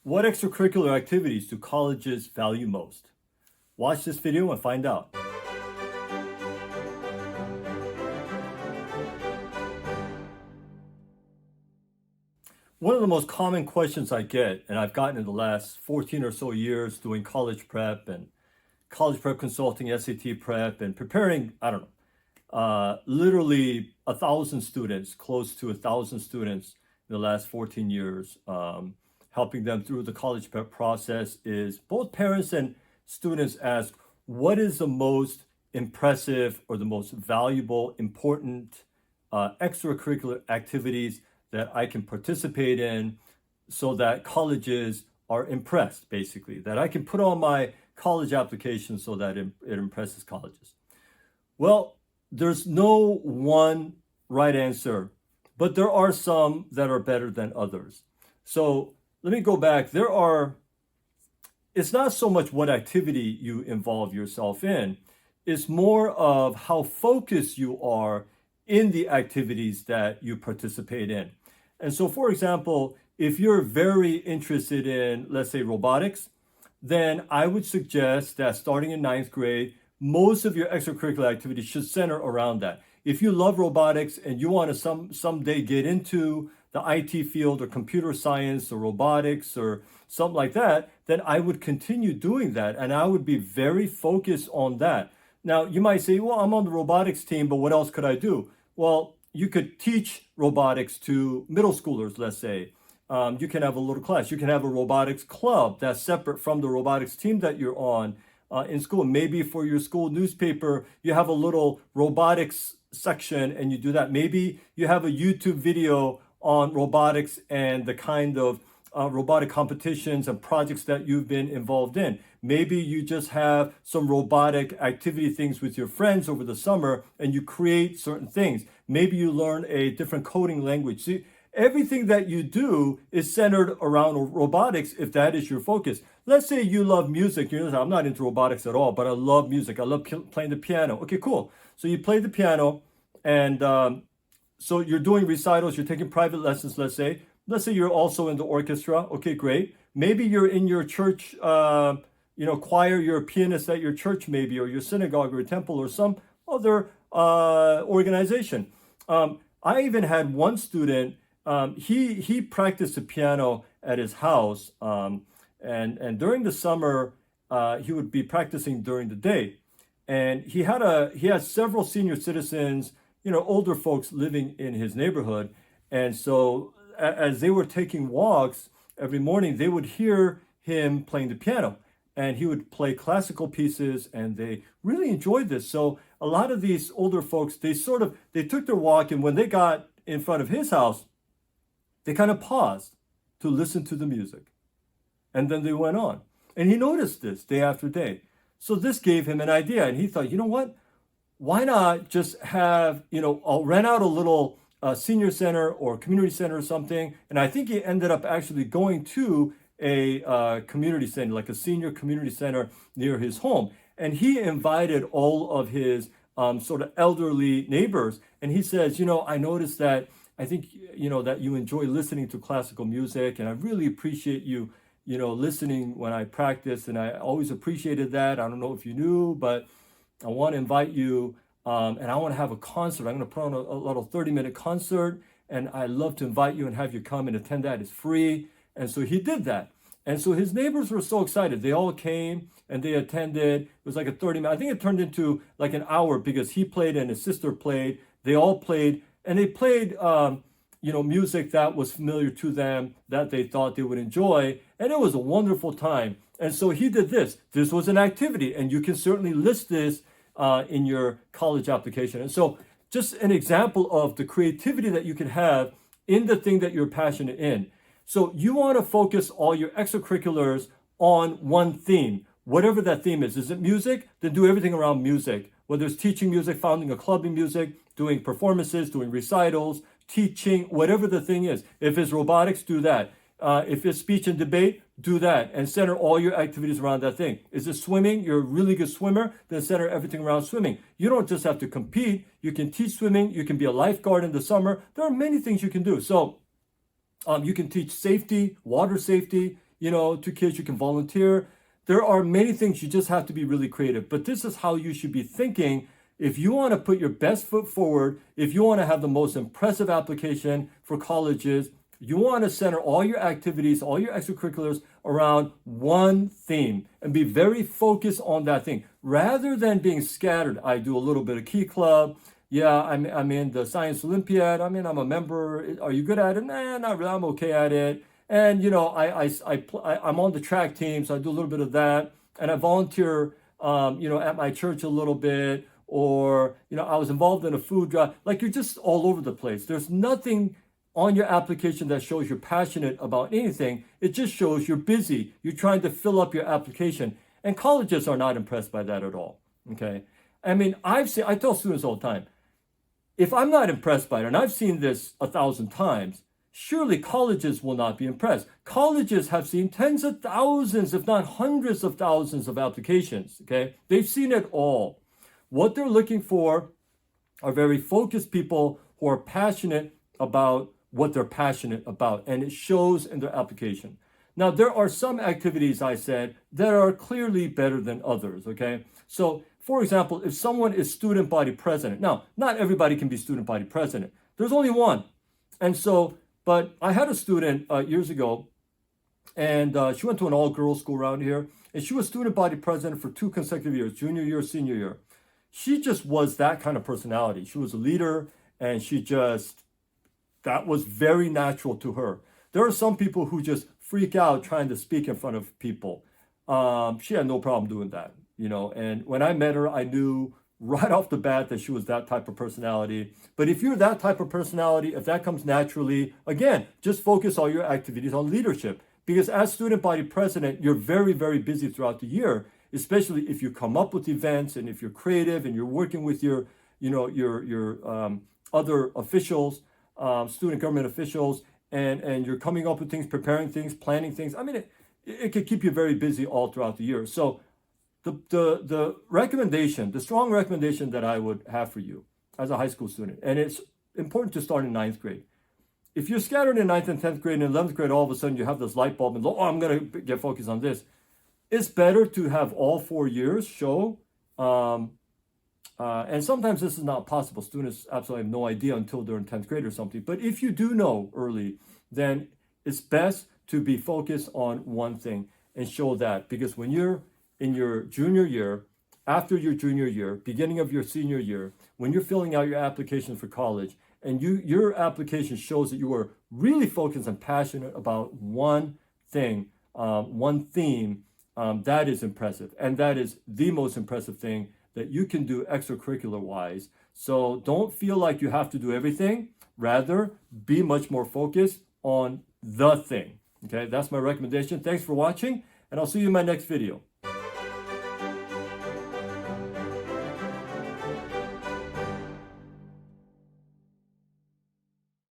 What extracurricular activities do colleges value most? Watch this video and find out. One of the most common questions I get, and I've gotten in the last 14 or so years doing college prep and college prep consulting, SAT prep, and preparing, literally 1,000 students, close to 1,000 students in the last 14 years, helping them through the college prep process, is both parents and students ask, what is the most impressive or the most valuable, important extracurricular activities that I can participate in so that colleges are impressed, basically, that I can put on my college application so that it impresses colleges. Well, there's no one right answer, but there are some that are better than others. So let me go back. It's not so much what activity you involve yourself in, it's more of how focused you are in the activities that you participate in. And so, for example, if you're very interested in, let's say, robotics, then I would suggest that starting in ninth grade, most of your extracurricular activities should center around that. If you love robotics and you want to someday get into the IT field or computer science or robotics or something like that, then I would continue doing that and I would be very focused on that. Now, you might say, well, I'm on the robotics team, but what else could I do? Well, you could teach robotics to middle schoolers, let's say. You can have a little class. You can have a robotics club that's separate from the robotics team that you're on in school. Maybe for your school newspaper, you have a little robotics section and you do that. Maybe you have a YouTube video on robotics and the kind of robotic competitions and projects that you've been involved in. Maybe you just have some robotic activity things with your friends over the summer and you create certain things. Maybe you learn a different coding language. See, everything that you do is centered around robotics if that is your focus. Let's say you love music. I'm not into robotics at all, but I love music. I love playing the piano. Okay, cool. So you play the piano and so you're doing recitals, you're taking private lessons, let's say. Let's say you're also in the orchestra. Okay, great. Maybe you're in your church, choir, you're a pianist at your church maybe, or your synagogue or temple or some other organization. I even had one student, he practiced the piano at his house, and during the summer, he would be practicing during the day. And he had several senior citizens, older folks living in his neighborhood. And so as they were taking walks every morning, they would hear him playing the piano and he would play classical pieces and they really enjoyed this. So a lot of these older folks, they took their walk, and when they got in front of his house, they kind of paused to listen to the music. And then they went on. And he noticed this day after day. So this gave him an idea. And he thought, you know what? Why not just have, I'll rent out a little senior center or community center or something. And I think he ended up actually going to a community center, like a senior community center near his home. And he invited all of his sort of elderly neighbors. And he says, I noticed that I think, that you enjoy listening to classical music. And I really appreciate you, listening when I practice. And I always appreciated that. I don't know if you knew, but I want to invite you. And I want to have a concert. I'm going to put on a little 30-minute concert. And I'd love to invite you and have you come and attend that. It's free. And so he did that. And so his neighbors were so excited. They all came and they attended. It was like a 30-minute. I think it turned into like an hour because he played and his sister played. They all played. And they played, music that was familiar to them, that they thought they would enjoy. And it was a wonderful time. And so he did this. This was an activity. And you can certainly list this in your college application. And so just an example of the creativity that you can have in the thing that you're passionate in. So you want to focus all your extracurriculars on one theme, whatever that theme is. Is it music? Then do everything around music. Whether it's teaching music, founding a club in music, doing performances, doing recitals, teaching, whatever the thing is. If it's robotics, do that. If it's speech and debate, do that and center all your activities around that thing. Is it swimming? You're a really good swimmer, then center everything around swimming. You don't just have to compete. You can teach swimming. You can be a lifeguard in the summer. There are many things you can do. So you can teach safety, water safety. to kids. You can volunteer. There are many things. You just have to be really creative. But this is how you should be thinking. If you want to put your best foot forward, if you want to have the most impressive application for colleges, you want to center all your activities, all your extracurriculars around one theme and be very focused on that thing rather than being scattered. I do a little bit of Key Club. Yeah, I'm in the Science Olympiad. I'm a member. Are you good at it? Nah, not really. I'm okay at it. And I'm on the track team, so I do a little bit of that. And I volunteer, at my church a little bit. Or, I was involved in a food drive. Like, you're just all over the place. There's nothing on your application that shows you're passionate about anything. It just shows you're busy. You're trying to fill up your application. And colleges are not impressed by that at all. Okay. I mean, I tell students all the time, if I'm not impressed by it, and I've seen this 1,000 times, surely colleges will not be impressed. Colleges have seen tens of thousands, if not hundreds of thousands of applications. Okay. They've seen it all. What they're looking for are very focused people who are passionate about what they're passionate about, and it shows in their application. Now, there are some activities, I said, that are clearly better than others, okay? So, for example, if someone is student body president, now, not everybody can be student body president. There's only one. And so, but I had a student years ago, and she went to an all-girls school around here, and she was student body president for 2 consecutive years, junior year, senior year. She just was that kind of personality. She was a leader, and that was very natural to her. There are some people who just freak out trying to speak in front of people. She had no problem doing that, and when I met her, I knew right off the bat that she was that type of personality. But if you're that type of personality, if that comes naturally, again, just focus all your activities on leadership. Because as student body president, you're very, very busy throughout the year, especially if you come up with events and if you're creative and you're working with your other officials, student government officials, and you're coming up with things, preparing things, planning things. I mean, it could keep you very busy all throughout the year. So the recommendation, the strong recommendation that I would have for you as a high school student, and it's important to start in 9th grade. If you're scattered in 9th and 10th grade and 11th grade, all of a sudden you have this light bulb and, I'm going to get focused on this. It's better to have all 4 years show. And sometimes this is not possible. Students absolutely have no idea until they're in 10th grade or something. But if you do know early, then it's best to be focused on one thing and show that. Because when you're in your junior year, after your junior year, beginning of your senior year, when you're filling out your application for college, and your application shows that you are really focused and passionate about one thing, one theme, that is impressive. And that is the most impressive thing that you can do extracurricular wise. So don't feel like you have to do everything. Rather, be much more focused on the thing. Okay, that's my recommendation. Thanks for watching, and I'll see you in my next video.